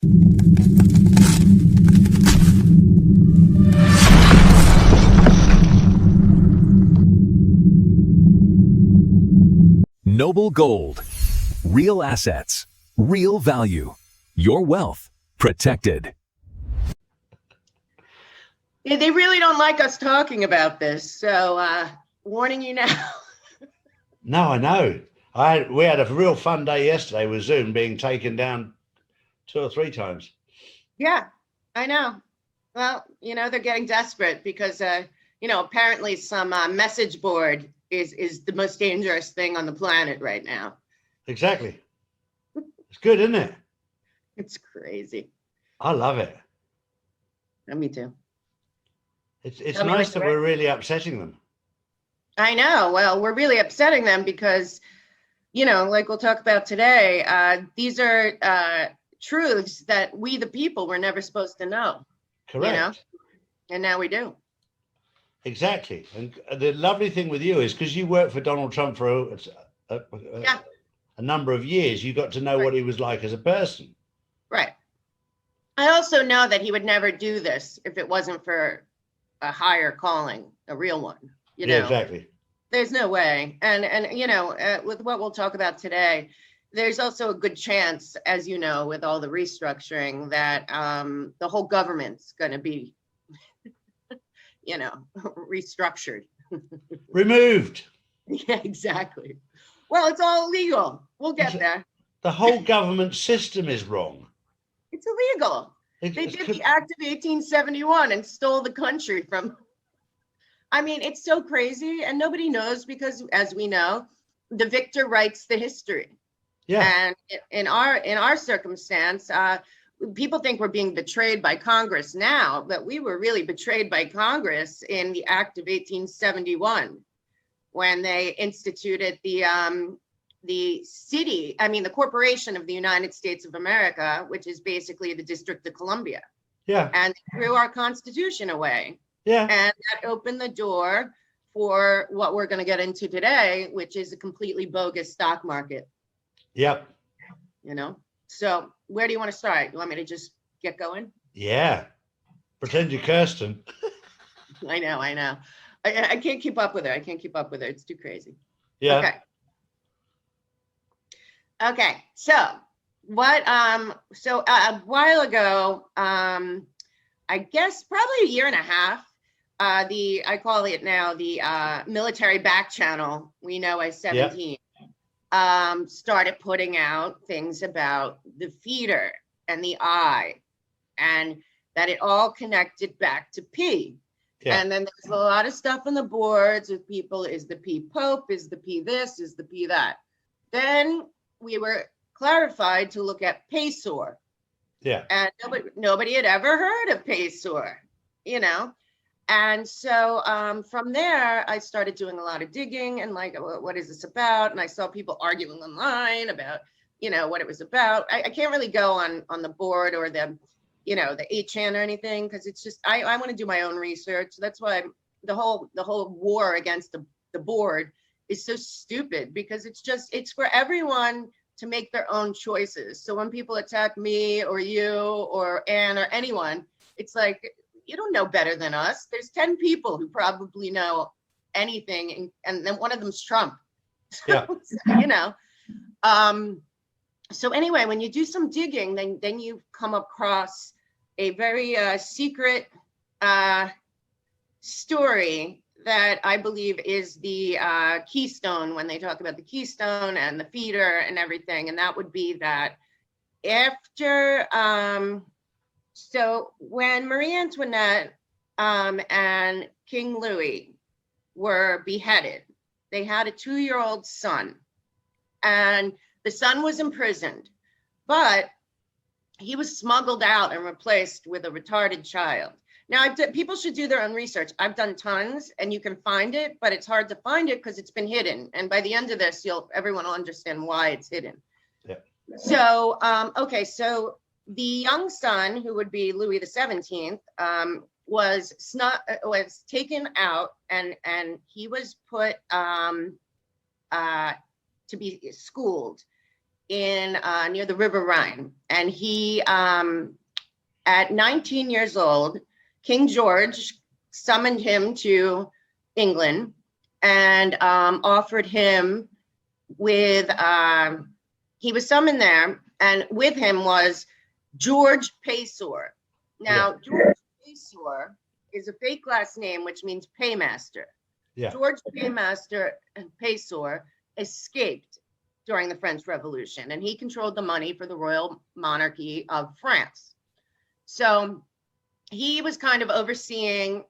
Noble Gold. Real assets. Real value. Your wealth protected. Yeah, they really don't like us talking about this, so warning you now. No, I know. We had a real fun day yesterday with Zoom being taken down 2 or 3 times. Yeah, I know. Well, they're getting desperate because, apparently some message board is the most dangerous thing on the planet right now. Exactly. It's good, isn't it? It's crazy. I love it. Me too. It's nice that we're really upsetting them. I know. Well, we're really upsetting them because, like we'll talk about today, these are truths that we, the people, were never supposed to know. Correct. And now we do. Exactly. And the lovely thing with you is because you worked for Donald Trump for a number of years, you got to know what he was like as a person. Right. I also know that he would never do this if it wasn't for a higher calling, a real one. Yeah, exactly. There's no way. And with what we'll talk about today, there's also a good chance, as you know, with all the restructuring, that the whole government's going to be, restructured. Removed. Yeah, exactly. Well, it's all illegal. We'll get there. The whole government system is wrong. It's illegal. They did the Act of 1871 and stole the country from. I mean, it's so crazy, and nobody knows because, as we know, the victor writes the history. Yeah. And in our circumstance, people think we're being betrayed by Congress now, but we were really betrayed by Congress in the Act of 1871 when they instituted the corporation of the United States of America, which is basically the District of Columbia. Yeah. And they threw our Constitution away. Yeah. And that opened the door for what we're going to get into today, which is a completely bogus stock market. Yep. So where do you want to start? You want me to just get going? Yeah. Pretend you're Kirsten. I know. I can't keep up with her. It's too crazy. Yeah. Okay. So what, a while ago, I guess probably a year and a half, I call it now the military back channel, we know as 17, started putting out things about the feeder and the eye, and that it all connected back to P. Yeah. And then there's a lot of stuff on the boards with people, is the P Pope, is the P this, is the P that. Then we were clarified to look at PACEOR. Yeah. And nobody had ever heard of PACEOR, And so from there, I started doing a lot of digging and what is this about? And I saw people arguing online about, what it was about. I can't really go on the board or the 8chan or anything, because it's just, I want to do my own research. That's why the whole war against the board is so stupid, because it's for everyone to make their own choices. So when people attack me or you or Anne or anyone, it's like, you don't know better than us. There's 10 people who probably know anything, and then one of them's Trump. Yeah. So anyway, when you do some digging, then you come across a very secret story that I believe is the keystone when they talk about the keystone and the feeder and everything. And that would be that after, so when Marie Antoinette and King Louis were beheaded, they had a 2-year-old son, and the son was imprisoned, but he was smuggled out and replaced with a retarded child. Now, people should do their own research. I've done tons, and you can find it, but it's hard to find it because it's been hidden. And by the end of this, everyone will understand why it's hidden. Yeah. So, okay, so the young son, who would be Louis XVII, was taken out, and he was put to be schooled in near the River Rhine. And he, at 19 years old, King George summoned him to England and offered him with, he was summoned there, and with him was George Paysor. Now, George Paysor is a fake last name, which means paymaster. Yeah. George Paymaster and Paysor escaped during the French Revolution, and he controlled the money for the royal monarchy of France. So he was kind of overseeing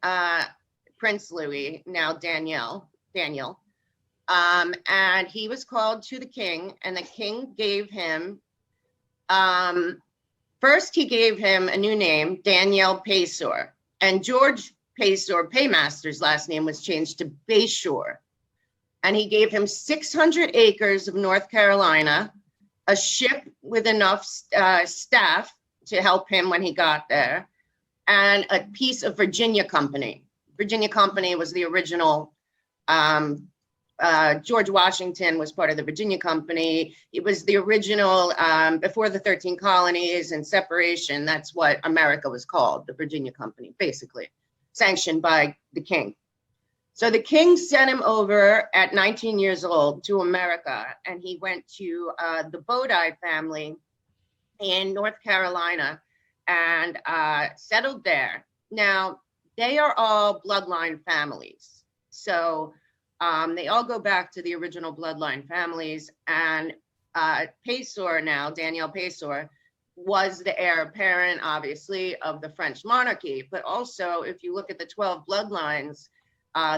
Prince Louis, now Daniel, and he was called to the king, and the king gave him, first he gave him a new name, Daniel Paysor, and George Paysor, Paymaster's last name was changed to Bayshore. And he gave him 600 acres of North Carolina, a ship with enough staff to help him when he got there, and a piece of Virginia Company. Virginia Company was the original, George Washington was part of the Virginia Company. It was the original, before the 13 colonies and separation, that's what America was called, the Virginia Company, basically, sanctioned by the king. So the king sent him over at 19 years old to America, and he went to the Bodie family in North Carolina and settled there. Now, they are all bloodline families. So they all go back to the original bloodline families, and Paysor now, Daniel Paysor, was the heir apparent, obviously, of the French monarchy. But also, if you look at the 12 bloodlines,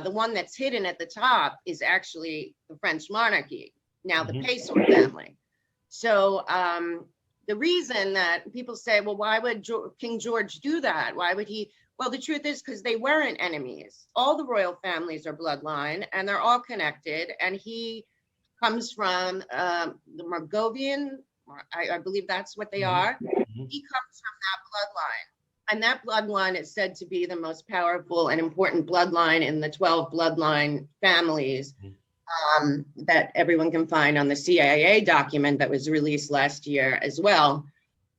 the one that's hidden at the top is actually the French monarchy, now the Paysor family. So the reason that people say, well, why would King George do that? Why would he? Well, the truth is because they weren't enemies. All the royal families are bloodline, and they're all connected. And he comes from the Margovian, I believe that's what they are. He comes from that bloodline. And that bloodline is said to be the most powerful and important bloodline in the 12 bloodline families that everyone can find on the CIA document that was released last year as well,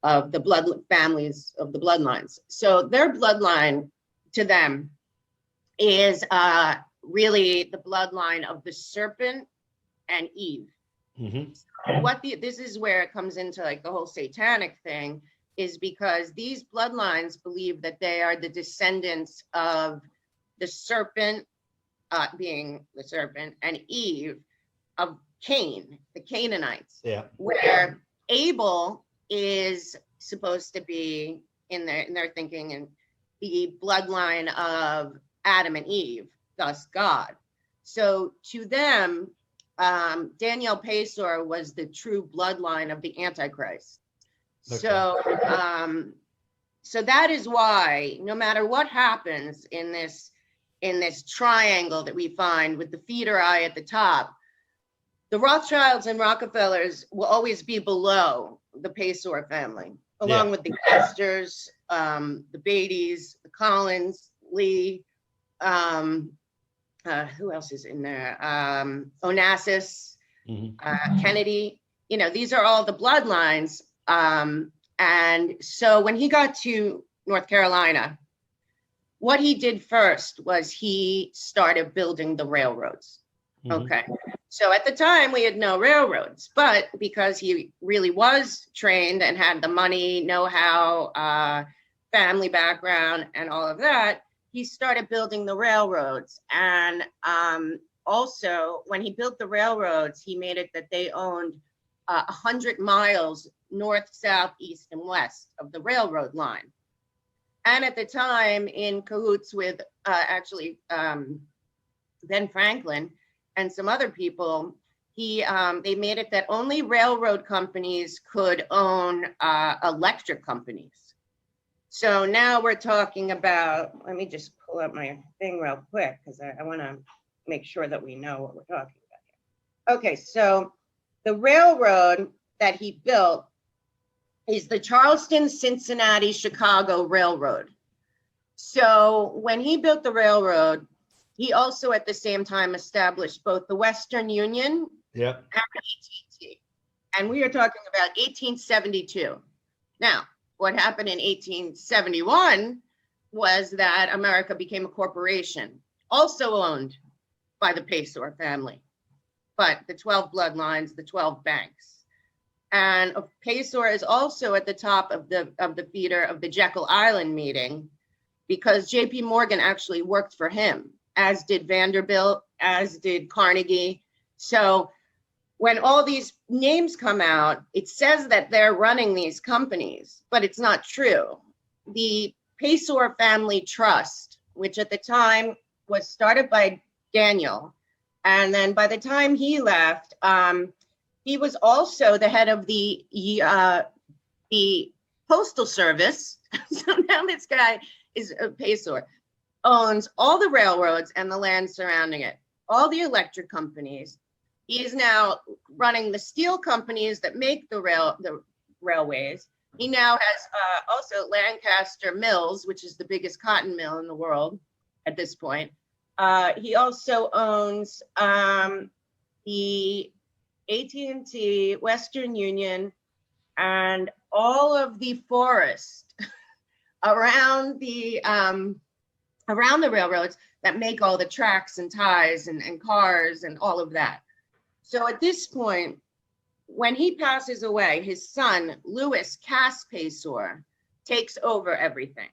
of the blood families of the bloodlines. So their bloodline to them is really the bloodline of the serpent and Eve. This is where it comes into like the whole satanic thing, is because these bloodlines believe that they are the descendants of the serpent, being the serpent, and Eve of Cain, the Canaanites. Yeah. Where Abel is supposed to be in their thinking and the bloodline of Adam and Eve, thus God. So to them, Daniel Paysor was the true bloodline of the Antichrist. Okay. So that is why no matter what happens in this triangle that we find with the feeder eye at the top, the Rothschilds and Rockefellers will always be below the Paysor family, along with the Astors, the Beatties, the Collins, Lee, who else is in there? Onassis, Kennedy. You know, these are all the bloodlines. And so when he got to North Carolina, what he did first was he started building the railroads. Okay. So at the time we had no railroads, but because he really was trained and had the money, know-how, family background, and all of that, he started building the railroads. And also when he built the railroads, he made it that they owned 100 miles north, south, east, and west of the railroad line. And at the time, in cahoots with Ben Franklin and some other people, they made it that only railroad companies could own electric companies. So now we're talking about, let me just pull up my thing real quick because I want to make sure that we know what we're talking about here. Okay, so the railroad that he built is the Charleston, Cincinnati, Chicago Railroad. So when he built the railroad, he also at the same time established both the Western Union and AT&T. And we are talking about 1872. Now, what happened in 1871 was that America became a corporation, also owned by the Pesor family, but the 12 bloodlines, the 12 banks. And Pesor is also at the top of the feeder of the Jekyll Island meeting, because JP Morgan actually worked for him, as did Vanderbilt, as did Carnegie. So when all these names come out, it says that they're running these companies, but it's not true. The Pesor Family Trust, which at the time was started by Daniel, and then by the time he left, he was also the head of the Postal Service. So now this guy is Pesor, owns all the railroads and the land surrounding it, all the electric companies. He is now running the steel companies that make the railways. He now has also Lancaster Mills, which is the biggest cotton mill in the world at this point. He also owns the AT&T, Western Union, and all of the forest around the railroads that make all the tracks and ties and cars and all of that. So at this point, when he passes away, his son, Louis Cass Pesor, takes over everything.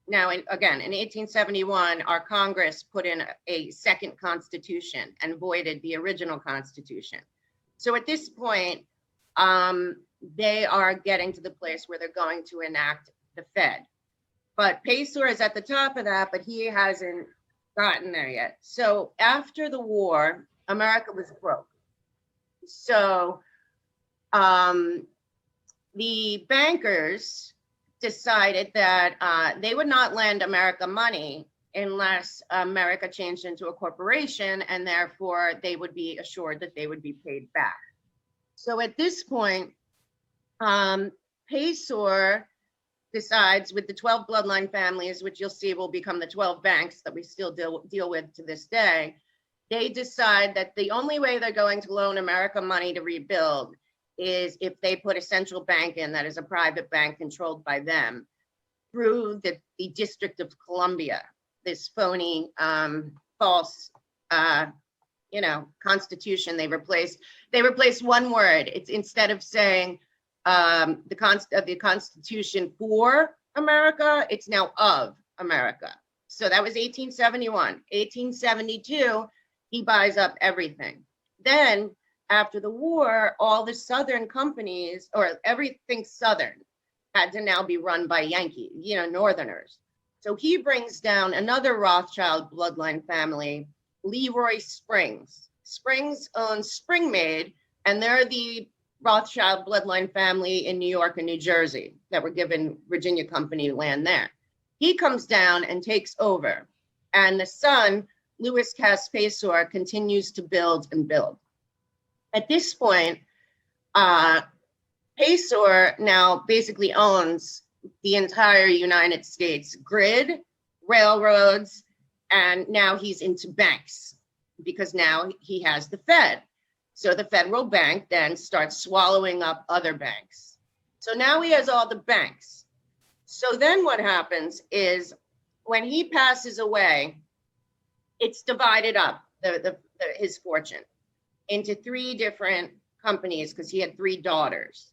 Now, again, in 1871, our Congress put in a second constitution and voided the original constitution. So at this point, they are getting to the place where they're going to enact the Fed. But Pesor is at the top of that, but he hasn't gotten there yet. So after the war, America was broke. So the bankers decided that they would not lend America money unless America changed into a corporation, and therefore they would be assured that they would be paid back. So at this point, Pesor decides with the 12 bloodline families, which you'll see will become the 12 banks that we still deal with to this day, they decide that the only way they're going to loan America money to rebuild is if they put a central bank in that is a private bank controlled by them through the District of Columbia, this phony, false, constitution. They replaced one word. It's instead of saying the Constitution for America, it's now of America. So that was 1871. 1872, he buys up everything. Then after the war, all the Southern companies, or everything Southern, had to now be run by Yankee, Northerners. So he brings down another Rothschild bloodline family, Leroy Springs. Springs owns Spring Made, and they're the Rothschild bloodline family in New York and New Jersey that were given Virginia Company land there. He comes down and takes over, and the son, Louis Cass Pesor, continues to build and build. At this point, Pesor now basically owns the entire United States grid, railroads, and now he's into banks because now he has the Fed. So the federal bank then starts swallowing up other banks. So now he has all the banks. So then what happens is when he passes away, it's divided up, his fortune, into three different companies because he had three daughters.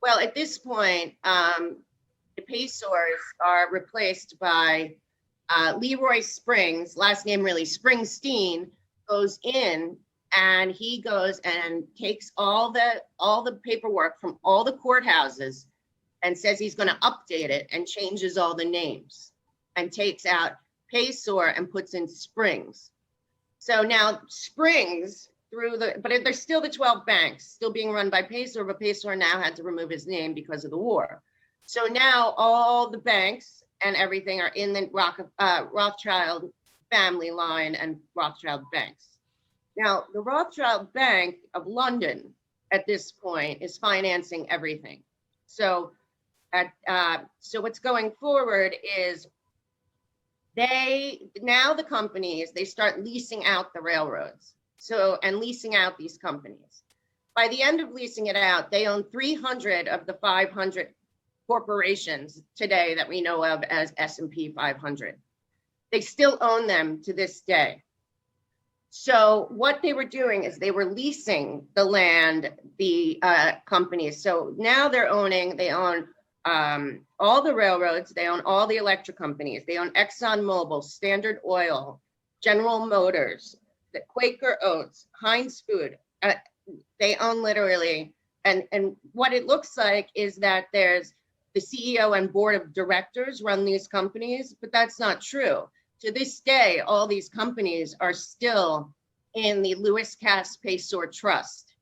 Well, at this point, the Pesors are replaced by Leroy Springs, last name really Springsteen, goes in and he goes and takes all the paperwork from all the courthouses and says he's going to update it and changes all the names and takes out Pesor and puts in Springs. So now Springs but they're still the 12 banks, still being run by Pesor, but Pesor now had to remove his name because of the war. So now all the banks and everything are in the Rothschild family line and Rothschild banks. Now, the Rothschild Bank of London at this point is financing everything. So what's going forward is the companies, they start leasing out the railroads. And leasing out these companies. By the end of leasing it out, they own 300 of the 500 corporations today that we know of as S&P 500. They still own them to this day. So what they were doing is they were leasing the land, the companies. So now they own all the railroads, they own all the electric companies, they own ExxonMobil, Standard Oil, General Motors, the Quaker Oats, Heinz Food. They own literally, and what it looks like is that there's the CEO and board of directors run these companies, but that's not true. To this day, all these companies are still in the Lewis Cass Paysor Trust,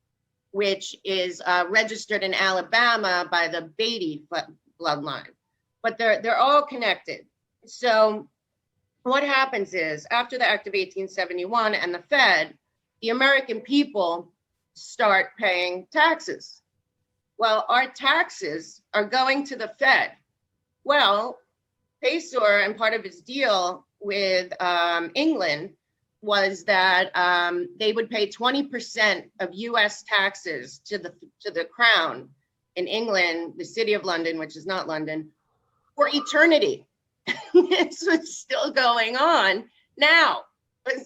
which is registered in Alabama by the Beatty bloodline, but they're all connected. So what happens is after the Act of 1871 and the Fed, the American people start paying taxes. Well, our taxes are going to the Fed. Well, Paysor and part of his deal with England was that they would pay 20% of U.S. taxes to the crown in England, the city of London, which is not London, for eternity. This was still going on now.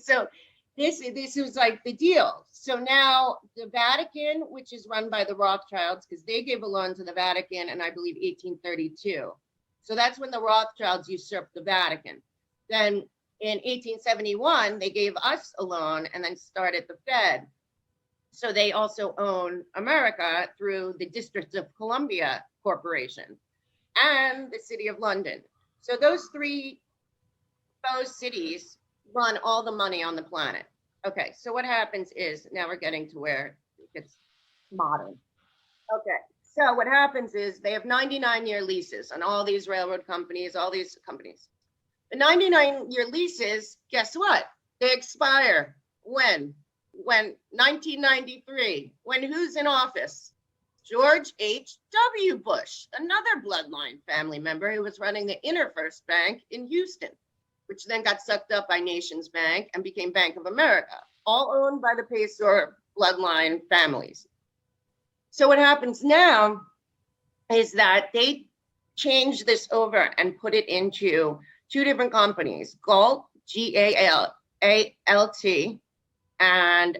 So this was like the deal. So now the Vatican, which is run by the Rothschilds, because they gave a loan to the Vatican in, I believe, 1832. So that's when the Rothschilds usurped the Vatican. Then in 1871, they gave us a loan and then started the Fed. So they also own America through the District of Columbia Corporation and the City of London. So those cities run all the money on the planet. Okay, so what happens is, now we're getting to where it gets modern. Okay, so what happens is they have 99-year leases on all these railroad companies, all these companies. The 99-year leases, guess what? They expire when? When 1993, when who's in office? George H.W. Bush, another bloodline family member who was running the InterFirst Bank in Houston, which then got sucked up by Nations Bank and became Bank of America, all owned by the Paysor bloodline families. So what happens now is that they change this over and put it into two different companies, Galt, G-A-L-A-L-T, and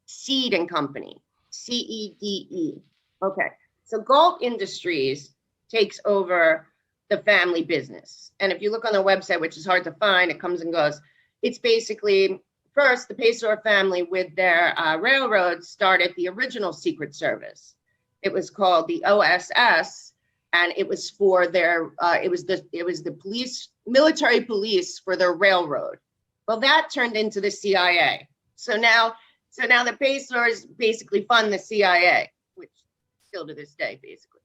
Seed and Company, C-E-D-E. Okay, so Galt Industries takes over the family business. And if you look on their website, which is hard to find, it comes and goes. It's basically, first, the Paysor family with their railroads started the original Secret Service. It was called the OSS, and it was for their, it was the police, military police for their railroad. Well, that turned into the CIA. So now the Paysors basically fund the CIA, which still to this day, basically.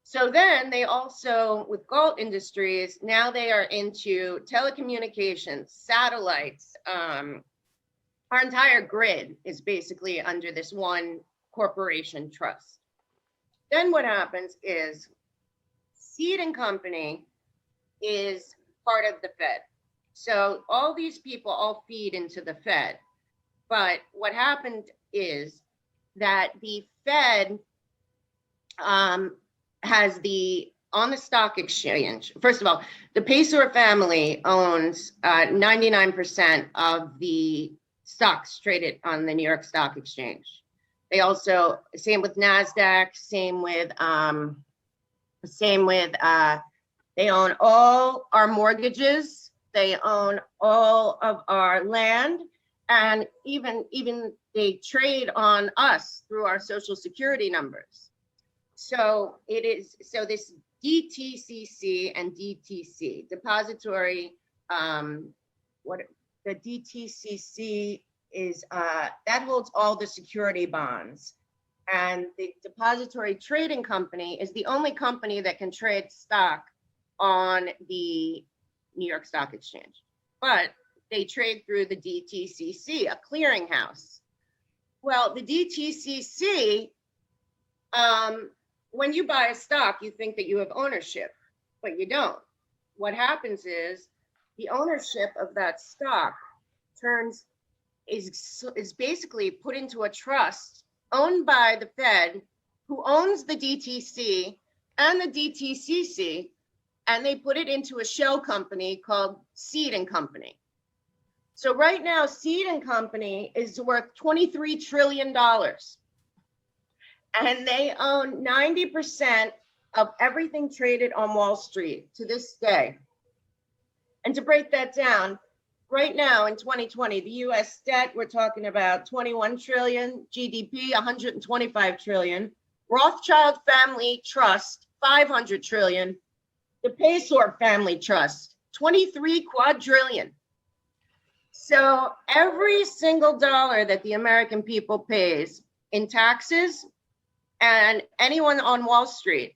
So then they also, with Galt Industries, now they are into telecommunications, satellites. Our entire grid is basically under this one corporation trust. Then what happens is Seed and Company is part of the Fed. So all these people all feed into the Fed. But what happened is that the Fed has on the stock exchange. First of all, the Paysor family owns 99% of the stocks traded on the New York Stock Exchange. They also, same with NASDAQ, they own all our mortgages, they own all of our land, and even they trade on us through our social security numbers. So this DTCC and DTC, depository, the DTCC is, that holds all the security bonds. And the Depository Trading Company is the only company that can trade stock on the New York Stock Exchange. But they trade through the DTCC, a clearinghouse. Well, the DTCC, when you buy a stock, you think that you have ownership, but you don't. What happens is the ownership of that stock turns is basically put into a trust owned by the Fed, who owns the DTC and the DTCC, and they put it into a shell company called Seed and Company. So right now, Seed and Company is worth $23 trillion. And they own 90% of everything traded on Wall Street to this day. And to break that down, right now in 2020, the US debt, we're talking about 21 trillion, GDP, 125 trillion, Rothschild Family Trust, 500 trillion, the Paysor Family Trust, 23 quadrillion. So every single dollar that the American people pays in taxes and anyone on Wall Street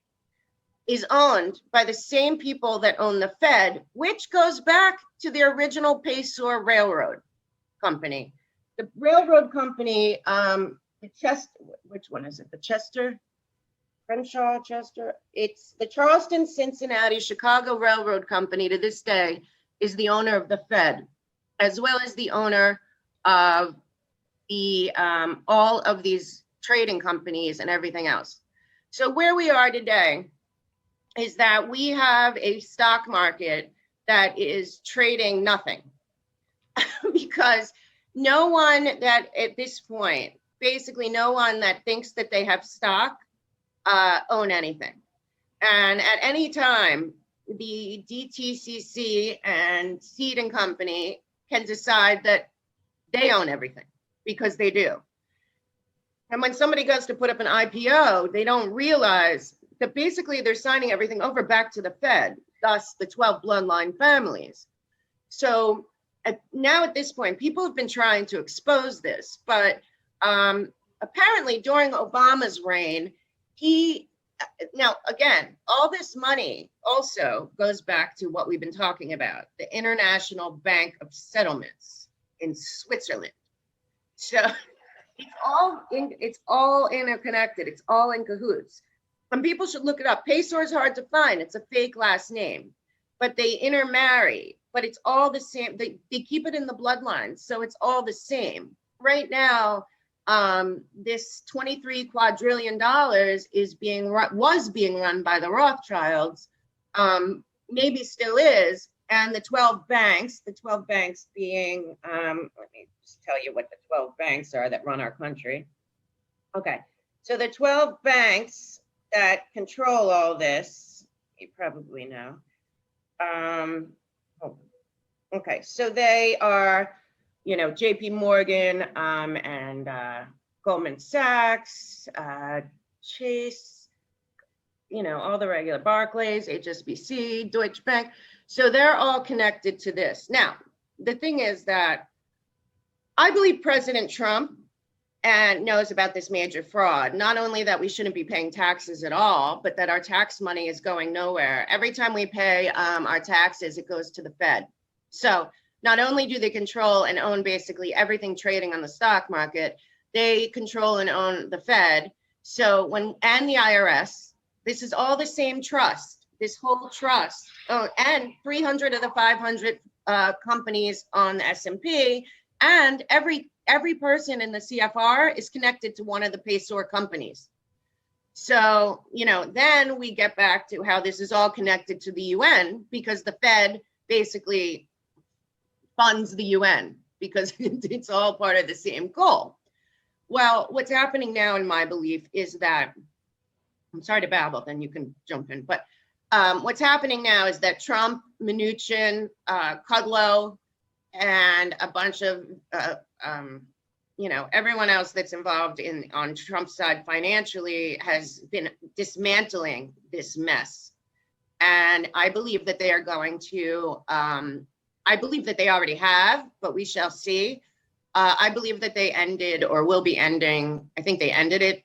is owned by the same people that own the Fed, which goes back to the original Paysor Railroad Company. The railroad company, which one is it? The Crenshaw, Chester? It's the Charleston, Cincinnati, Chicago Railroad Company to this day is the owner of the Fed, as well as the owner of the all of these trading companies and everything else. So where we are today is that we have a stock market that is trading nothing because no one that at this point, basically no one that thinks that they have stock own anything. And at any time, the DTCC and Seed and Company can decide that they own everything because they do. And when somebody goes to put up an IPO, they don't realize that basically they're signing everything over back to the Fed, thus the 12 bloodline families. So now at this point, people have been trying to expose this, but apparently during Obama's reign, now again, all this money also goes back to what we've been talking about, the International Bank of Settlements in Switzerland. So it's all interconnected. It's all in cahoots. And people should look it up. Paysor is hard to find. It's a fake last name, but they intermarry, but it's all the same. They keep it in the bloodline. So it's all the same. Right now, this $23 quadrillion was being run by the Rothschilds, maybe still is, and the 12 banks being, let me just tell you what the 12 banks are that run our country. Okay, so the 12 banks that control all this, you probably know. Okay, so they are, JP Morgan and Goldman Sachs, Chase, all the regular Barclays, HSBC, Deutsche Bank. So they're all connected to this. Now, the thing is that I believe President Trump knows about this major fraud. Not only that we shouldn't be paying taxes at all, but that our tax money is going nowhere. Every time we pay our taxes, it goes to the Fed. So not only do they control and own basically everything trading on the stock market, they control and own the Fed. So and the IRS, this is all the same trust, this whole trust. Oh, and 300 of the 500 companies on the S&P, and every person in the CFR is connected to one of the Paysor companies. So, then we get back to how this is all connected to the UN, because the Fed basically funds the UN because it's all part of the same goal. Well, what's happening now, in my belief, is that, I'm sorry to babble, then you can jump in, but what's happening now is that Trump, Mnuchin, Kudlow, and a bunch of, everyone else that's involved on Trump's side financially has been dismantling this mess. And I believe that they are going to, I believe that they already have, but we shall see. I believe that they ended or will be ending, I think they ended it,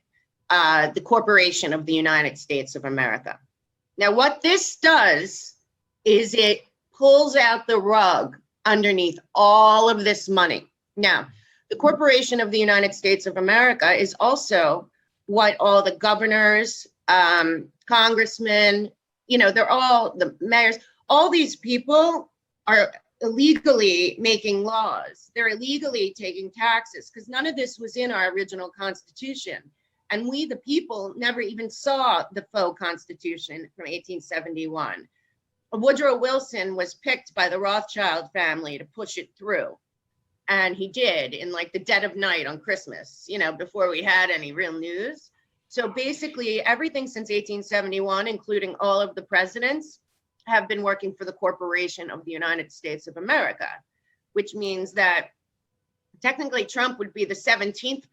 the Corporation of the United States of America. Now, what this does is it pulls out the rug underneath all of this money. Now, the Corporation of the United States of America is also what all the governors, congressmen, they're all the mayors, all these people are illegally making laws. They're illegally taking taxes because none of this was in our original Constitution. And we, the people, never even saw the faux Constitution from 1871. Woodrow Wilson was picked by the Rothschild family to push it through. And he did in like the dead of night on Christmas, you know, before we had any real news. So basically everything since 1871, including all of the presidents, have been working for the corporation of the United States of America, which means that technically Trump would be the 17th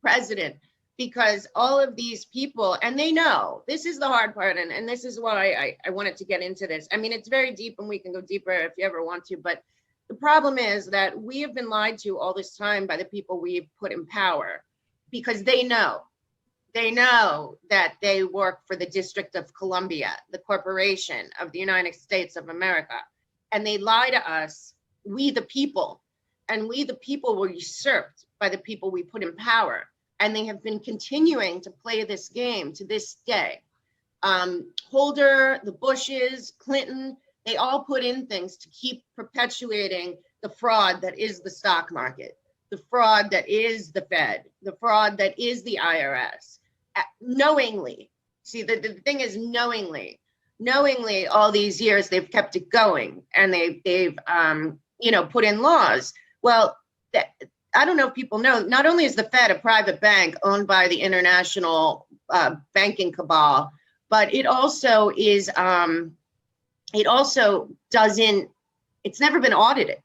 president, because all of these people, and they know, this is the hard part, and this is why I wanted to get into this. I mean, it's very deep and we can go deeper if you ever want to, but the problem is that we have been lied to all this time by the people we've put in power, because they know that they work for the District of Columbia, the corporation of the United States of America. And they lie to us, we the people, and we the people were usurped by the people we put in power. And they have been continuing to play this game to this day. Holder, the Bushes, Clinton, they all put in things to keep perpetuating the fraud that is the stock market, the fraud that is the Fed, the fraud that is the IRS. Knowingly, see, the thing is knowingly all these years they've kept it going, and they've you know, put in laws. Well, I don't know if people know, not only is the Fed a private bank owned by the international banking cabal, but it also is, it's never been audited.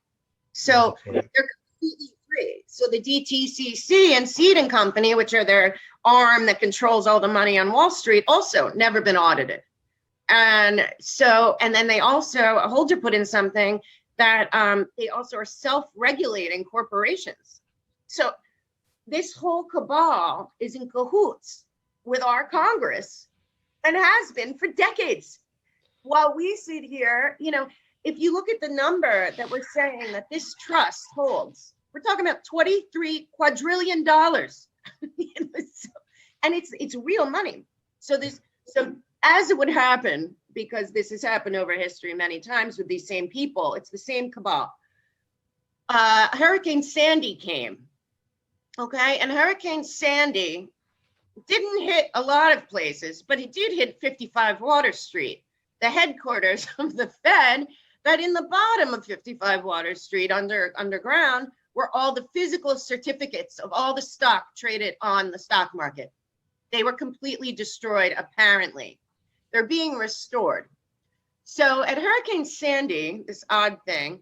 So they're completely free. So the DTCC and Seed and Company, which are their arm that controls all the money on Wall Street, also never been audited. And so, and then they also, Holder put in something that they also are self-regulating corporations. So this whole cabal is in cahoots with our Congress and has been for decades. While we sit here, you know, if you look at the number that we're saying that this trust holds, we're talking about $23 quadrillion. And it's real money. So as it would happen, because this has happened over history many times with these same people, it's the same cabal. Hurricane Sandy came, okay? And Hurricane Sandy didn't hit a lot of places, but it did hit 55 Water Street, the headquarters of the Fed, that in the bottom of 55 Water Street underground were all the physical certificates of all the stock traded on the stock market. They were completely destroyed, apparently. They're being restored. So at Hurricane Sandy, this odd thing,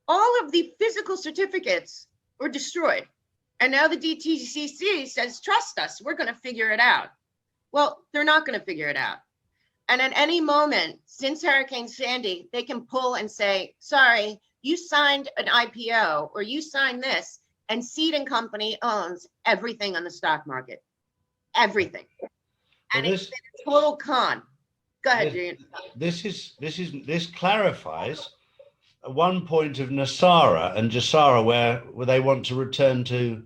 all of the physical certificates were destroyed. And now the DTCC says, trust us, we're going to figure it out. Well, they're not going to figure it out. And at any moment since Hurricane Sandy, they can pull and say, sorry, you signed an IPO or you signed this, and Seed and Company owns everything on the stock market. Everything. And it's been a total con. Go ahead, Julian. This clarifies one point of Nasara and Jassara where they want to return to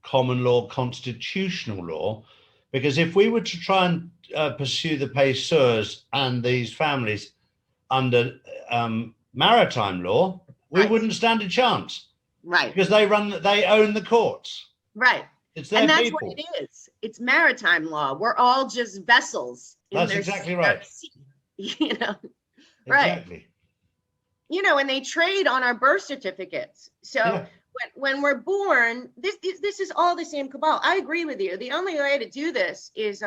common law, constitutional law, because if we were to try and pursue the payseurs and these families under maritime law, we wouldn't stand a chance. Right. Because they own the courts. Right. It's their and that's people. what it is. It's maritime law. We're all just vessels. That's exactly right. Sea, you know, Exactly. Right. You know, and they trade on our birth certificates. So Yeah. when we're born, this is all the same cabal. I agree with you. The only way to do this is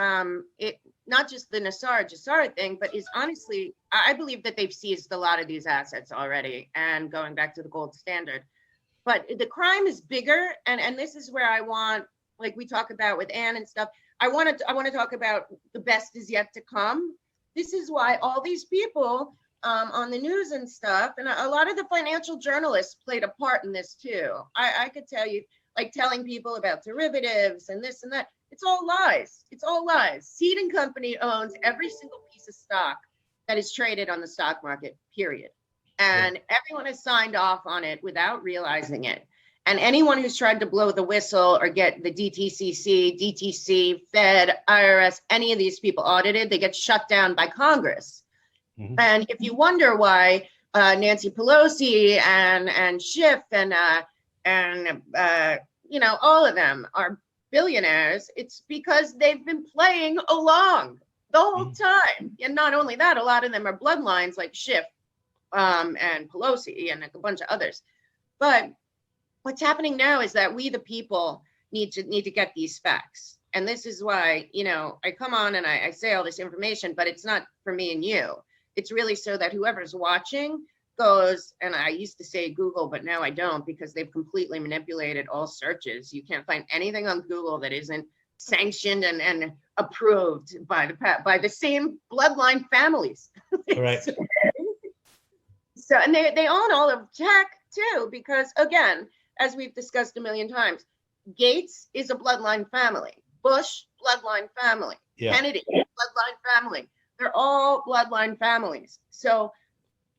it not just the Jassara thing, but is honestly, I believe that they've seized a lot of these assets already, and going back to the gold standard. But the crime is bigger, and this is where I want, like we talk about with Ann and stuff, I want to talk about the best is yet to come. This is why all these people on the news and stuff, and a lot of the financial journalists played a part in this too. I could tell you, like telling people about derivatives and this and that. It's all lies. It's all lies. Seed and Company owns every single piece of stock that is traded on the stock market, period. And everyone has signed off on it without realizing it. And anyone who's tried to blow the whistle or get the DTCC, DTC, Fed, IRS, any of these people audited, they get shut down by Congress. Mm-hmm. And if you wonder why Nancy Pelosi and Schiff and all of them are billionaires, it's because they've been playing along the whole time. And not only that, a lot of them are bloodlines like Schiff and Pelosi and a bunch of others. But what's happening now is that we, the people, need to get these facts. And this is why, I come on and I say all this information, but it's not for me and you. It's really so that whoever's watching goes, and I used to say Google, but now I don't, because they've completely manipulated all searches. You can't find anything on Google that isn't sanctioned and approved by the same bloodline families. Correct. So, and they own all of tech too, because again, as we've discussed a million times, Gates is a bloodline family. Bush, bloodline family. Yeah. Kennedy, bloodline family. They're all bloodline families. So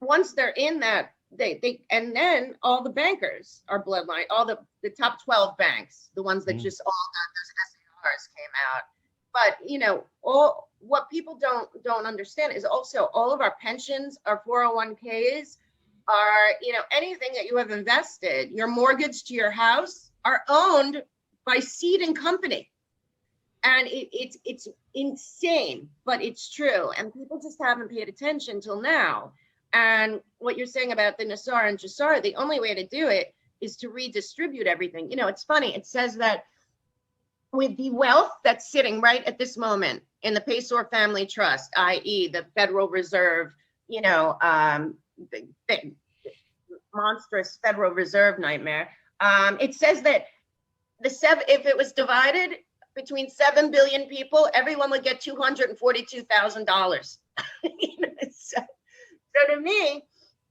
once they're in that, they and then all the bankers are bloodline, all the top 12 banks, the ones that just all got those SARs came out. But all what people don't understand is also all of our pensions, our 401ks, are anything that you have invested, your mortgage to your house, are owned by seed and company. And it's insane, but it's true. And people just haven't paid attention till now. And what you're saying about the NESARA and GESARA, the only way to do it is to redistribute everything. It's funny. It says that with the wealth that's sitting right at this moment in the Paysor Family Trust, i.e. the Federal Reserve, the monstrous Federal Reserve nightmare. It says that if it was divided between 7 billion people, everyone would get $242,000. So to me,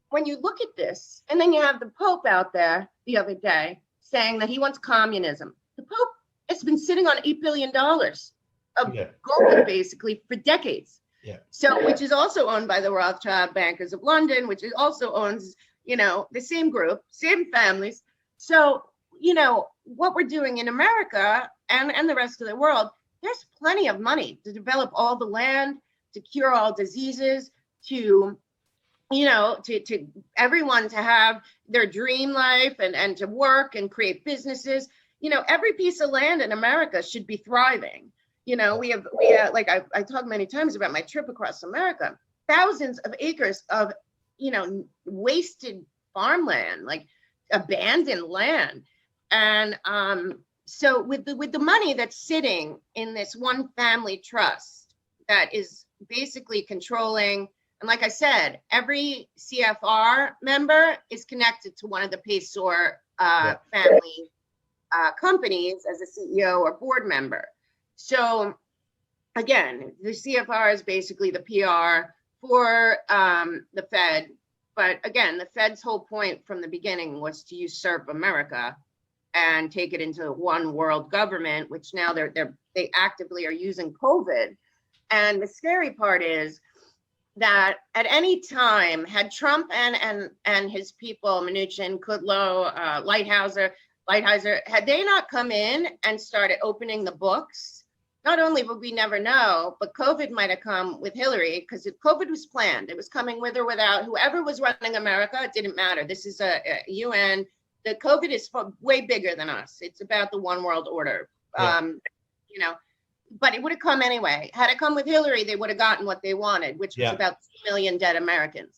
when you look at this, and then you have the Pope out there the other day saying that he wants communism. The Pope has been sitting on $8 billion of gold basically for decades. Yeah. So, which is also owned by the Rothschild Bankers of London, which also owns, the same group, same families. So, what we're doing in America and the rest of the world, there's plenty of money to develop all the land, to cure all diseases, to everyone to have their dream life and to work and create businesses. Every piece of land in America should be thriving. We have like I talked many times about my trip across America, thousands of acres of, wasted farmland, like abandoned land. And so with the money that's sitting in this one family trust that is basically controlling, and like I said, every CFR member is connected to one of the Paysor family companies as a CEO or board member. So again, the CFR is basically the PR for the Fed. But again, the Fed's whole point from the beginning was to usurp America and take it into one world government, which now they actively are using COVID. And the scary part is that at any time, had Trump and his people, Mnuchin, Kudlow, Lighthizer, had they not come in and started opening the books, not only would we never know, but COVID might have come with Hillary, because if COVID was planned, it was coming with or without whoever was running America. It didn't matter. This is a UN. The COVID is way bigger than us. It's about the one world order. But it would have come anyway. Had it come with Hillary, they would have gotten what they wanted, which was about 2 million dead Americans.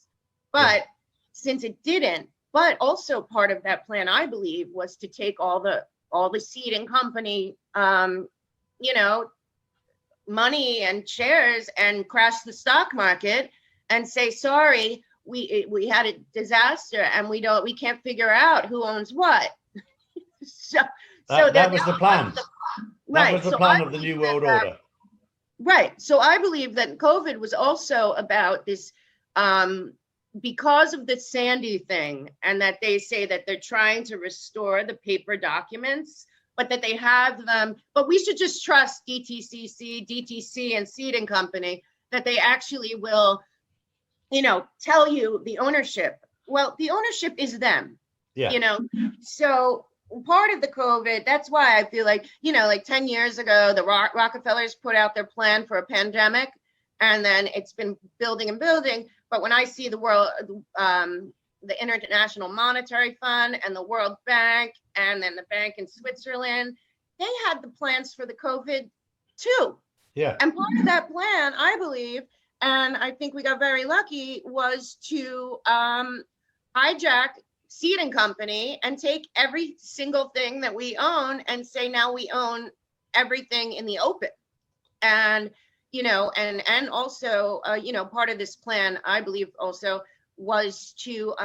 But since it didn't, but also part of that plan, I believe, was to take all the seed and company, money and shares and crash the stock market and say, sorry, we had a disaster and we can't figure out who owns what. That was the plan. Right. That was the plan of the New World Order. Right. So I believe that COVID was also about this, because of the Sandy thing, and that they say that they're trying to restore the paper documents, but that they have them. But we should just trust DTC, and Seed and Company, that they actually will, tell you the ownership. Well, the ownership is them. Yeah. So part of the COVID, that's why I feel like, like 10 years ago, the Rockefellers put out their plan for a pandemic. And then it's been building and building. But when I see the International Monetary Fund and the World Bank, and then the bank in Switzerland, they had the plans for the COVID too. Yeah. And part of that plan, I believe, and I think we got very lucky, was to hijack Seed and Company and take every single thing that we own and say, now we own everything in the open. And, and also, part of this plan, I believe also was to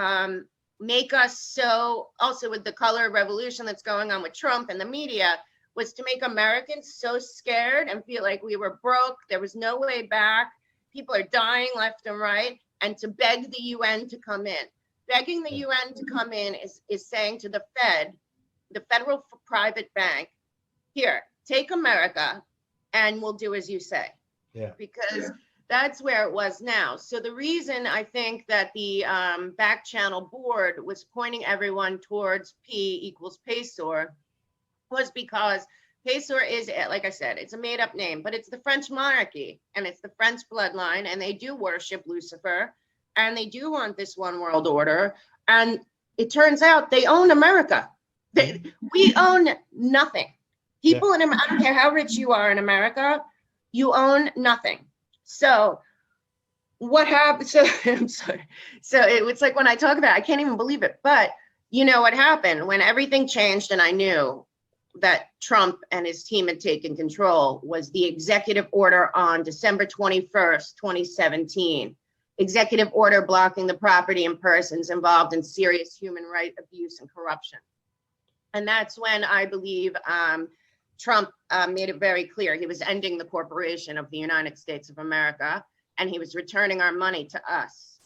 make us so, also with the color revolution that's going on with Trump and the media, was to make Americans so scared and feel like we were broke. There was no way back. People are dying left and right, and to beg the UN to come in. Begging the UN to come in is saying to the Fed, the Federal Private Bank, here, take America and we'll do as you say. Yeah. Because that's where it was now. So the reason I think that the back channel board was pointing everyone towards P equals PAYSOR was because PAYSOR is, like I said, it's a made up name, but it's the French monarchy and it's the French bloodline, and they do worship Lucifer and they do want this one world order. And it turns out they own America. We own nothing. People in America, I don't care how rich you are in America, you own nothing. So what happened? So I'm sorry. So it's like when I talk about it, I can't even believe it. But you know what happened when everything changed and I knew that Trump and his team had taken control was the executive order on December 21st, 2017. Executive order blocking the property and persons involved in serious human rights abuse and corruption. And that's when I believe Trump made it very clear he was ending the corporation of the United States of America, and he was returning our money to us.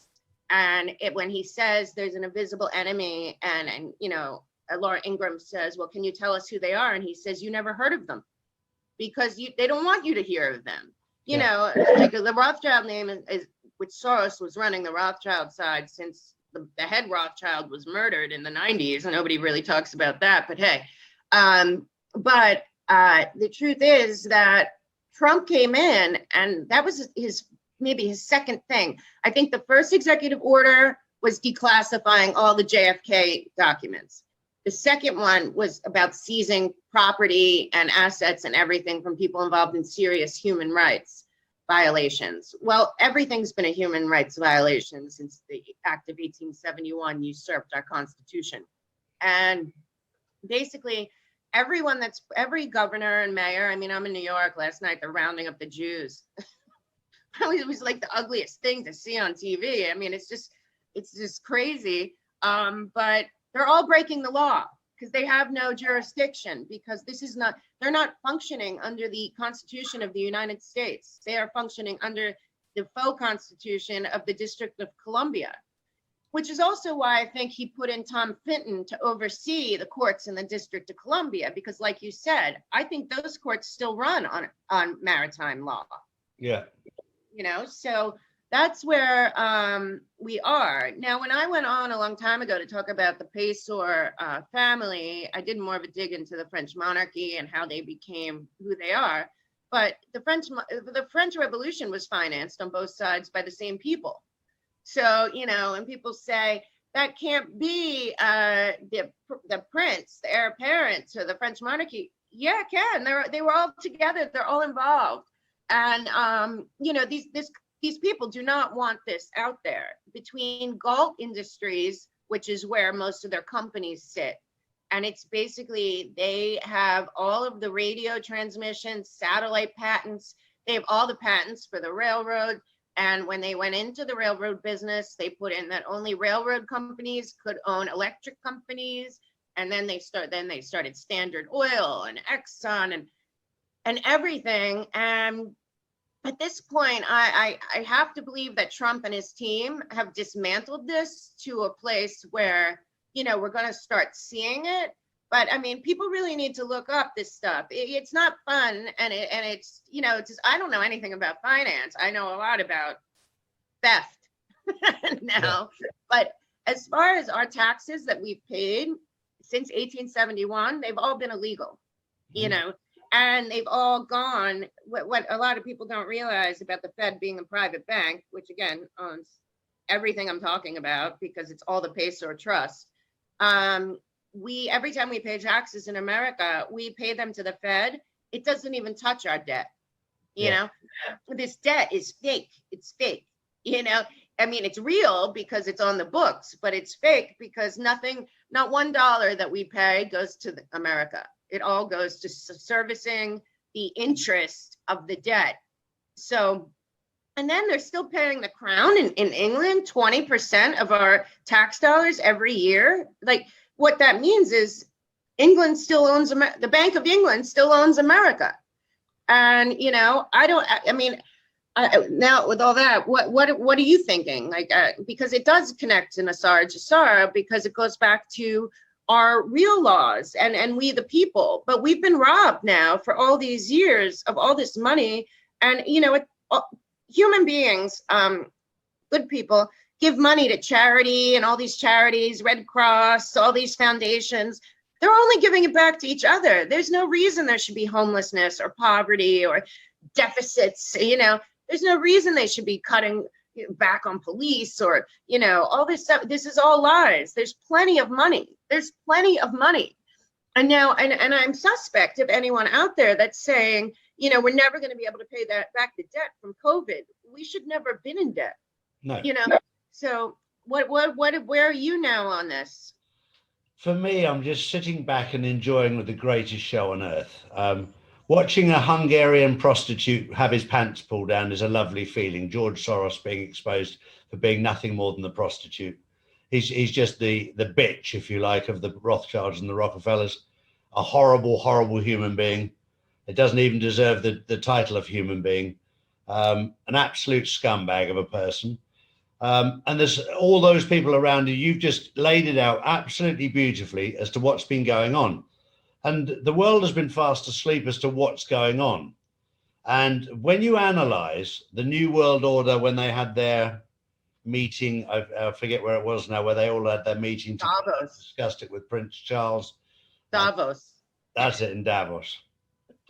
And when he says there's an invisible enemy, and Laura Ingraham says, well, can you tell us who they are? And he says, you never heard of them because they don't want you to hear of them. Like the Rothschild name is which Soros was running the Rothschild side since the head Rothschild was murdered in the 90s, and nobody really talks about that. But hey, the truth is that Trump came in, and that was maybe his second thing. I think the first executive order was declassifying all the JFK documents. The second one was about seizing property and assets and everything from people involved in serious human rights violations. Well, everything's been a human rights violation since the Act of 1871 usurped our Constitution. And basically, every governor and mayor, I'm in New York last night, they're rounding up the Jews. It was like the ugliest thing to see on TV. It's just crazy. But they're all breaking the law because they have no jurisdiction, because they're not functioning under the Constitution of the United States. They are functioning under the faux Constitution of the District of Columbia, which is also why I think he put in Tom Fitton to oversee the courts in the District of Columbia, because like you said, I think those courts still run on maritime law. Yeah. So that's where we are. Now, when I went on a long time ago to talk about the PAYSOR family, I did more of a dig into the French monarchy and how they became who they are. But the French Revolution was financed on both sides by the same people. So, and people say that can't be the prince, the heir apparent to the French monarchy. Yeah, it can. They were all together. They're all involved. And, these people do not want this out there. Between Galt Industries, which is where most of their companies sit, and it's basically, they have all of the radio transmissions, satellite patents. They have all the patents for the railroad. And when they went into the railroad business, they put in that only railroad companies could own electric companies. And then they started Standard Oil and Exxon and everything. And at this point, I have to believe that Trump and his team have dismantled this to a place where, we're going to start seeing it. But people really need to look up this stuff. It's not fun. And it's, just, I don't know anything about finance. I know a lot about theft now. Yeah. But as far as our taxes that we've paid since 1871, they've all been illegal, And they've all gone, what a lot of people don't realize about the Fed being a private bank, which again owns everything I'm talking about because it's all the peso trust. Every time we pay taxes in America, we pay them to the Fed. It doesn't even touch our debt. You know, this debt is fake. It's fake. You know, I mean, it's real because it's on the books, but it's fake because not $1 that we pay goes to America. It all goes to servicing the interest of the debt. So, and then they're still paying the crown in England, 20% of our tax dollars every year. Like, what that means is England still owns, the Bank of England still owns America. And, you know, now with all that, what are you thinking? Like, because it does connect to Nassar because it goes back to our real laws and we the people, but we've been robbed now for all these years of all this money. And, you know, human beings, good people, give money to charity and all these charities, Red Cross, all these foundations. They're only giving it back to each other. There's no reason there should be homelessness or poverty or deficits. You know, there's no reason they should be cutting back on police or, you know, all this stuff. This is all lies. There's plenty of money. There's plenty of money. And now, and I'm suspect of anyone out there that's saying, you know, we're never going to be able to pay that back the debt from COVID. We should never have been in debt. No. You know, so where are you now on this? For me, I'm just sitting back and enjoying the greatest show on earth. Watching a Hungarian prostitute have his pants pulled down is a lovely feeling. George Soros being exposed for being nothing more than the prostitute. He's just the bitch, if you like, of the Rothschilds and the Rockefellers. A horrible, horrible human being. It doesn't even deserve the title of human being. An absolute scumbag of a person. And there's all those people around you. You've just laid it out absolutely beautifully as to what's been going on. And the world has been fast asleep as to what's going on. And when you analyze the New World Order, when they had their meeting, I forget where it was now, where they all had their meeting, Davos. Discussed it with Prince Charles. Davos. That's it, in Davos.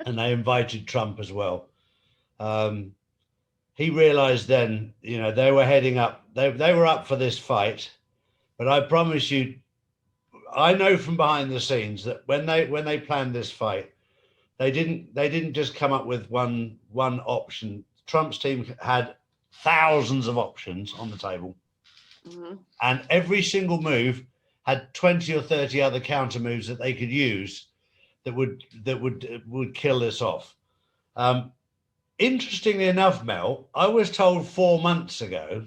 And they invited Trump as well. He realized then, you know, they were heading up, they were up for this fight. But I promise you, I know from behind the scenes that when they planned this fight, they didn't just come up with one option. Trump's team had thousands of options on the table. Mm-hmm. And every single move had 20 or 30 other counter moves that they could use that would kill this off. Interestingly enough, Mel, I was told 4 months ago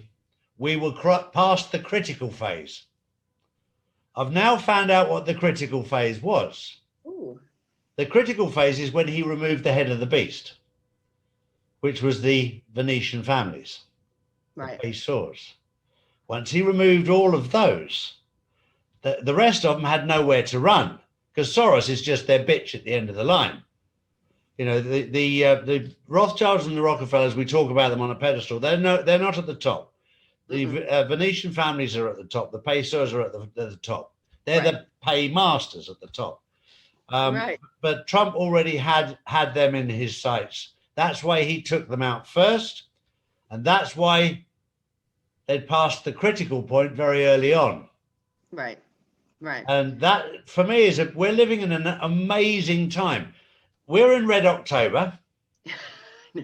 we were past the critical phase. I've now found out what the critical phase was. Ooh. The critical phase is when he removed the head of the beast, which was the Venetian families, right? The pesos. Once he removed all of those, the rest of them had nowhere to run because Soros is just their bitch at the end of the line. You know, the Rothschilds and the Rockefellers, we talk about them on a pedestal. They're not at the top. The Venetian families are at the top. The pesos are at the top. They're right. The paymasters at the top. Right. But Trump already had them in his sights. That's why he took them out first. And that's why they'd passed the critical point very early on. Right. Right. And that, for me, we're living in an amazing time. We're in Red October, no.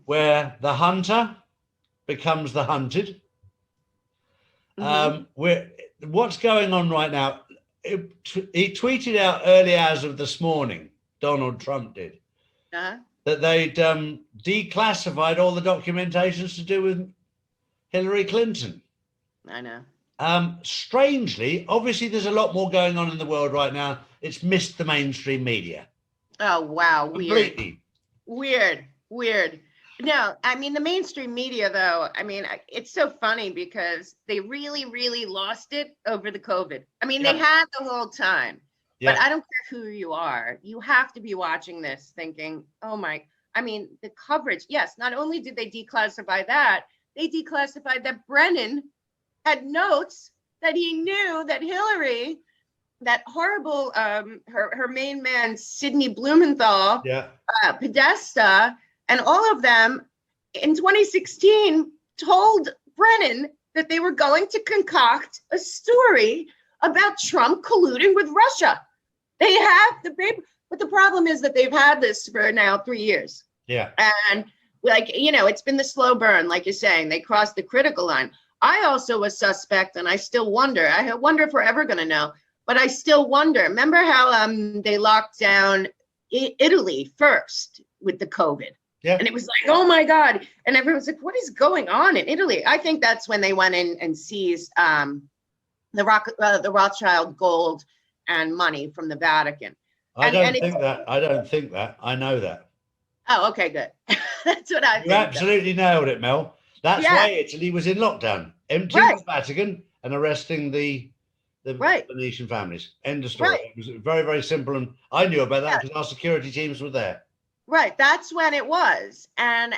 Where the hunter becomes the hunted. Mm-hmm. What's going on right now? He tweeted out early hours of this morning, Donald Trump did, that they'd declassified all the documentations to do with Hillary Clinton. I know. Strangely, obviously, there's a lot more going on in the world right now. It's missed the mainstream media. Oh, wow. Completely. Weird. No, I mean, the mainstream media, though, I mean, it's so funny because they really, really lost it over the COVID. I mean, They had the whole time, but I don't care who you are. You have to be watching this thinking, oh, my, I mean, the coverage. Yes, not only did they declassify that, they declassified that Brennan had notes that he knew that Hillary that horrible, her main man, Sidney Blumenthal, Yeah. Podesta, and all of them in 2016 told Brennan that they were going to concoct a story about Trump colluding with Russia. They have the paper, but the problem is that they've had this for now 3 years. Yeah. And like, you know, it's been the slow burn, like you're saying, they crossed the critical line. I also was suspect, and I still wonder. I wonder if we're ever going to know, but I still wonder. Remember how they locked down Italy first with the COVID? Yeah. And it was like, oh my God. And everyone's like, what is going on in Italy? I think that's when they went in and seized the Rothschild gold and money from the Vatican. I don't think that. I know that. Oh, okay, good. That's what I think. You absolutely nailed it, Mel. That's why Italy was in lockdown, emptying the Vatican and arresting the Venetian families. End of story. It was very, very simple. And I knew about that because our security teams were there. Right. That's when it was. And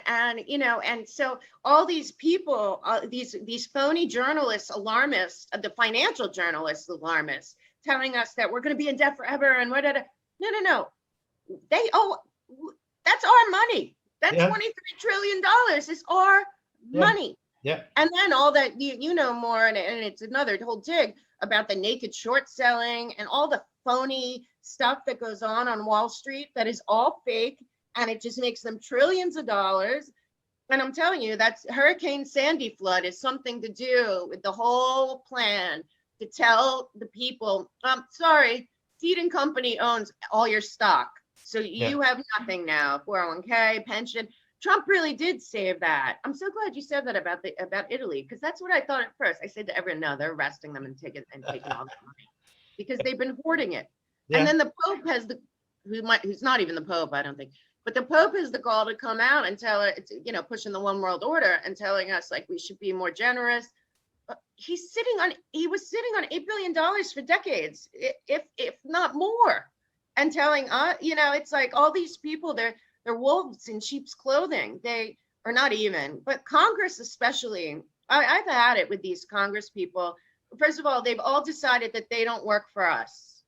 you know, and so all these people, these phony journalists, alarmists, the financial journalists, alarmists, telling us that we're going to be in debt forever and what? No. They owe. That's our money. That $23 trillion is our money. Yeah. And then all that, you know more, and it's another whole dig about the naked short selling and all the phony stuff that goes on Wall Street that is all fake, and it just makes them trillions of dollars. And I'm telling you, that's Hurricane Sandy flood is something to do with the whole plan to tell the people, sorry, Seed and Company owns all your stock. So you have nothing now, 401k, pension. Trump really did save that. I'm so glad you said that about Italy, because that's what I thought at first. I said to everyone, no, they're arresting them and taking all that money because they've been hoarding it. Yeah. And then the Pope has who's not even the Pope, I don't think, but the Pope has the gall to come out and tell it, you know, pushing the one world order and telling us like we should be more generous. He was sitting on $8 billion for decades, if not more. And telling you know, it's like all these people, they're wolves in sheep's clothing. They are not even, but Congress especially. I've had it with these Congress people. First of all, they've all decided that they don't work for us.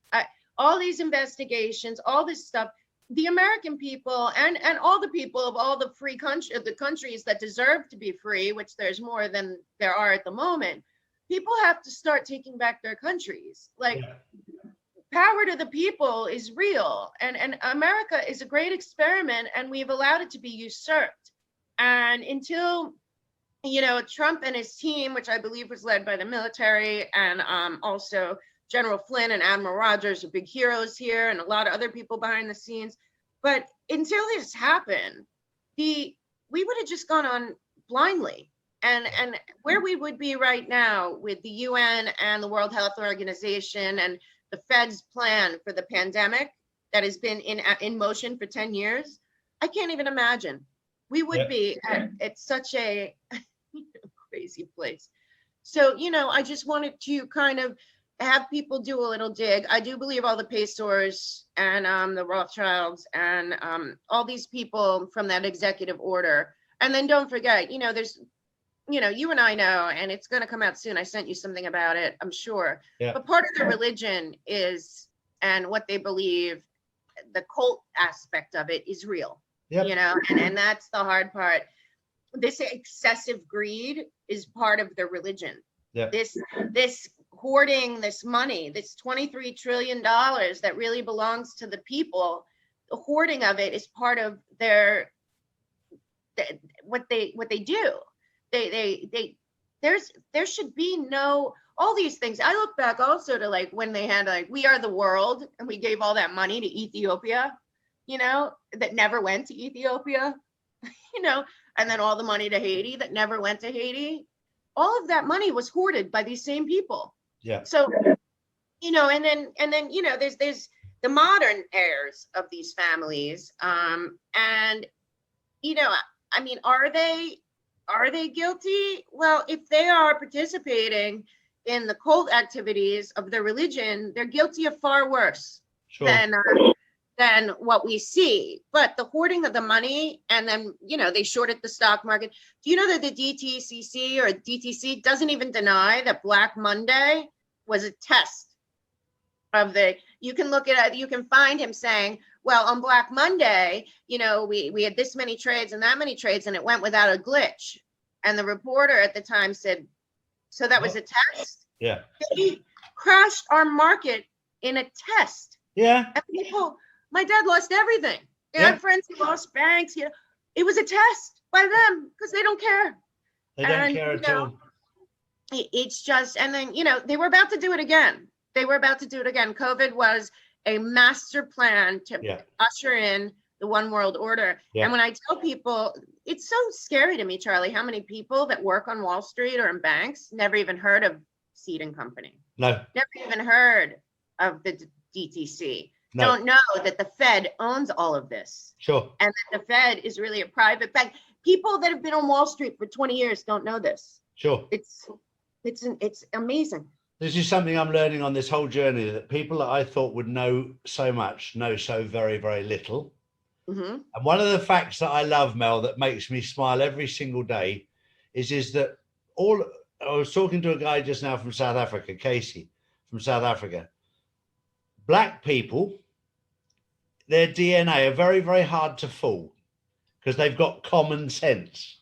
All these investigations, all this stuff. The American people and all the people of all the free the countries that deserve to be free, which there's more than there are at the moment. People have to start taking back their countries. Like. Yeah. Power to the people is real, and America is a great experiment, and we've allowed it to be usurped. And until, you know, Trump and his team, which I believe was led by the military, and also General Flynn and Admiral Rogers are big heroes here, and a lot of other people behind the scenes. But until this happened, we would have just gone on blindly. And where we would be right now with the UN and the World Health Organization and the Fed's plan for the pandemic that has been in motion for 10 years, I can't even imagine. We would be at such a crazy place. So, you know, I just wanted to kind of have people do a little dig. I do believe all the Pastors and the Rothschilds and all these people from that executive order. And then don't forget, you know, there's, you know, you and I know, and it's going to come out soon. I sent you something about it, I'm sure. Yeah. But part of their religion is, and what they believe, the cult aspect of it is real. Yep. You know, and that's the hard part. This excessive greed is part of their religion. Yep. This hoarding, this money, this $23 trillion that really belongs to the people, the hoarding of it is part of their what they do. There should be no, all these things. I look back also to like when they had like We Are the World, and we gave all that money to Ethiopia, you know, that never went to Ethiopia, you know, and then all the money to Haiti that never went to Haiti. All of that money was hoarded by these same people. Yeah. So, you know, and then you know, there's the modern heirs of these families, and you know, I mean, are they guilty? Well, if they are participating in the cult activities of their religion, they're guilty of far worse than what we see. But the hoarding of the money, and then, you know, they shorted the stock market. Do you know that the DTCC or DTC doesn't even deny that Black Monday was a test You can look at it, you can find him saying, well, on Black Monday, we had this many trades and that many trades, and it went without a glitch. And the reporter at the time said, so that was a test? Yeah. He crashed our market in a test. Yeah. And people, my dad lost everything. I Yeah. had friends who lost banks. It was a test by them because they don't care. They don't care at all. It's just, and then, they were about to do it again. COVID was a master plan to usher in the one world order. Yeah. And when I tell people, it's so scary to me, Charlie, how many people that work on Wall Street or in banks never even heard of Seed and Company. No. Never even heard of the DTC. No. Don't know that the Fed owns all of this. Sure. And that the Fed is really a private bank. People that have been on Wall Street for 20 years don't know this. Sure. It's amazing. This is something I'm learning on this whole journey, that people that I thought would know so much know so very, very little. Mm-hmm. And one of the facts that I love, Mel, that makes me smile every single day is that I was talking to a guy just now from South Africa, Casey from South Africa. Black people, their DNA are very, very hard to fool because they've got common sense.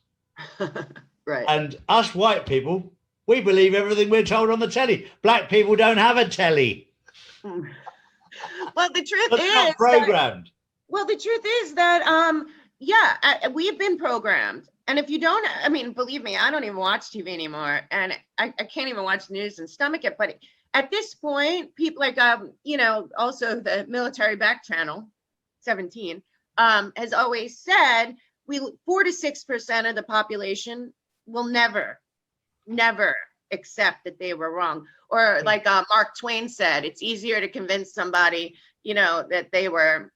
Right. And us white people, we believe everything we're told on the telly. Black people don't have a telly. Well, the truth That's is not programmed. we have been programmed. And if you don't, believe me, I don't even watch TV anymore. And I can't even watch news and stomach it. But at this point, people like, also the military back channel, 17, has always said 4 to 6% of the population will never accept that they were wrong. Or like Mark Twain said, it's easier to convince somebody, that they were,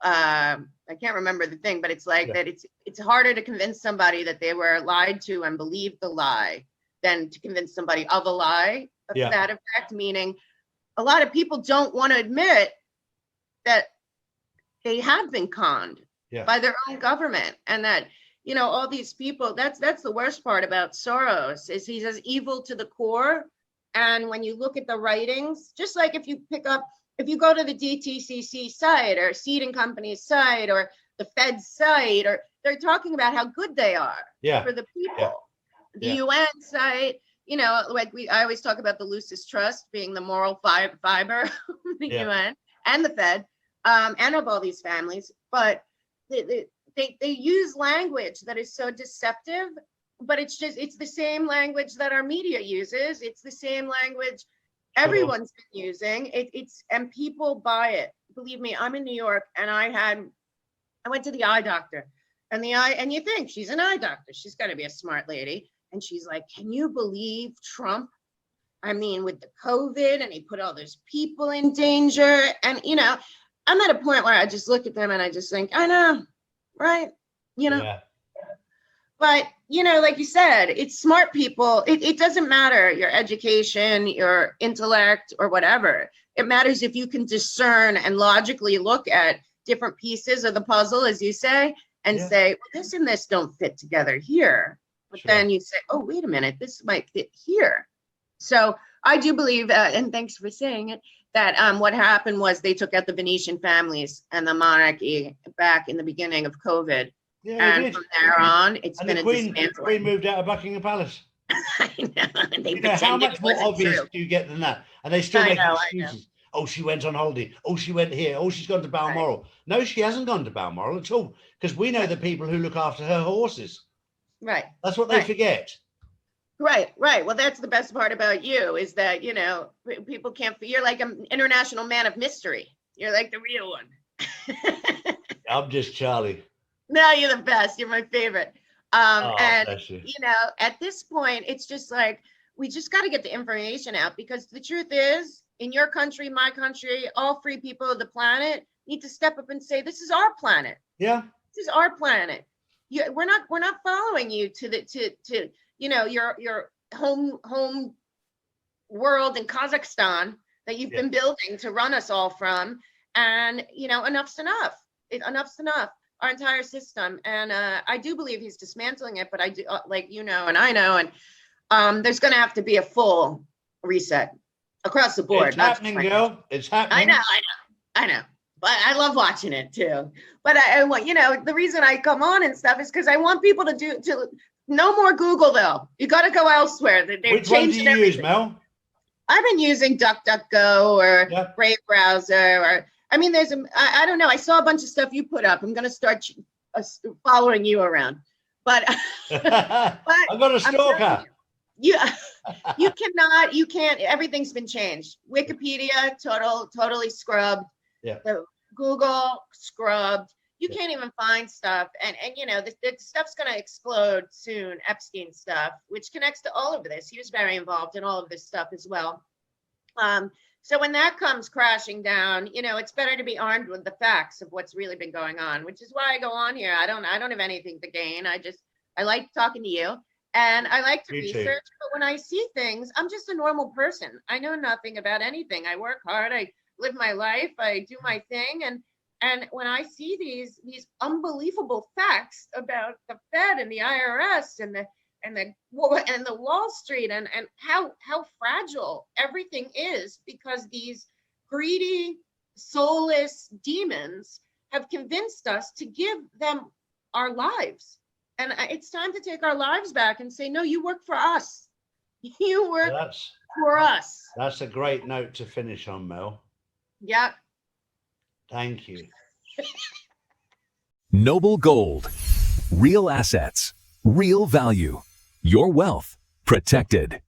I can't remember the thing, but it's like that it's harder to convince somebody that they were lied to and believed the lie than to convince somebody of a lie of that effect, meaning a lot of people don't want to admit that they have been conned by their own government, and that all these people, that's the worst part about Soros, is he's as evil to the core. And when you look at the writings, just like if you go to the DTCC site or Seed and Company's site or the Fed's site, or they're talking about how good they are for the people. The UN site, I always talk about the Lucis Trust being the moral fiber of the UN and the Fed, and of all these families. But they use language that is so deceptive, but it's the same language that our media uses. It's the same language everyone's been using. And people buy it. Believe me, I'm in New York, and I went to the eye doctor, and you think she's an eye doctor, she's got to be a smart lady, and she's like, can you believe Trump? With the COVID, and he put all those people in danger. And I'm at a point where I just look at them and I just think, I know, right? But like you said, it's smart people. It doesn't matter your education, your intellect, or whatever. It matters if you can discern and logically look at different pieces of the puzzle, as you say, and say, well, this and this don't fit together here. But then you say, oh, wait a minute, this might fit here. So I do believe, and thanks for saying it, that what happened was they took out the Venetian families and the monarchy back in the beginning of COVID. And from there on, it's been a dismantling. The Queen moved out of Buckingham Palace. I know. How much more obvious do you get than that? And they still make excuses. Oh, she went on holiday. Oh, she went here. Oh, she's gone to Balmoral. No, she hasn't gone to Balmoral at all, because we know the people who look after her horses. Right. That's what they forget. Right. Well, that's the best part about you, is that, people can't, you're like an international man of mystery. You're like the real one. I'm just Charlie. No, you're the best. You're my favorite. And, bless you. At this point, it's just like, we just got to get the information out, because the truth is, in your country, my country, all free people of the planet need to step up and say, this is our planet. Yeah. This is our planet. We're not following you to your home world in Kazakhstan that you've been building to run us all from. And, enough's enough. Enough's enough. Our entire system. And I do believe he's dismantling it, but I do, and I know, and there's going to have to be a full reset. across the board. It's not happening, just girl. It's happening. I know. But I love watching it too. But I want, the reason I come on and stuff is because I want people to no more Google though. You got to go elsewhere. They're Which one do changing you use, everything. Mel? I've been using DuckDuckGo or Yep. Brave Browser, or I mean, I don't know. I saw a bunch of stuff you put up. I'm going to start following you around. But I've got a stalker. you can't, everything's been changed. Wikipedia, totally scrubbed. Yeah. The Google scrubbed. You Yeah. can't even find stuff. And the stuff's going to explode soon, Epstein stuff, which connects to all of this. He was very involved in all of this stuff as well. So when that comes crashing down, it's better to be armed with the facts of what's really been going on, which is why I go on here. I don't have anything to gain. I like talking to you and I like to Me too. research, but when I see things, I'm just a normal person. I know nothing about anything. I work hard. I live my life. I do my thing. And when I see these unbelievable facts about the Fed and the IRS and the Wall Street and how fragile everything is, because these greedy, soulless demons have convinced us to give them our lives. And it's time to take our lives back and say, no, you work for us. You work for us. That's a great note to finish on, Mel. Yeah. Thank you. Noble Gold. Real assets. Real value. Your wealth protected.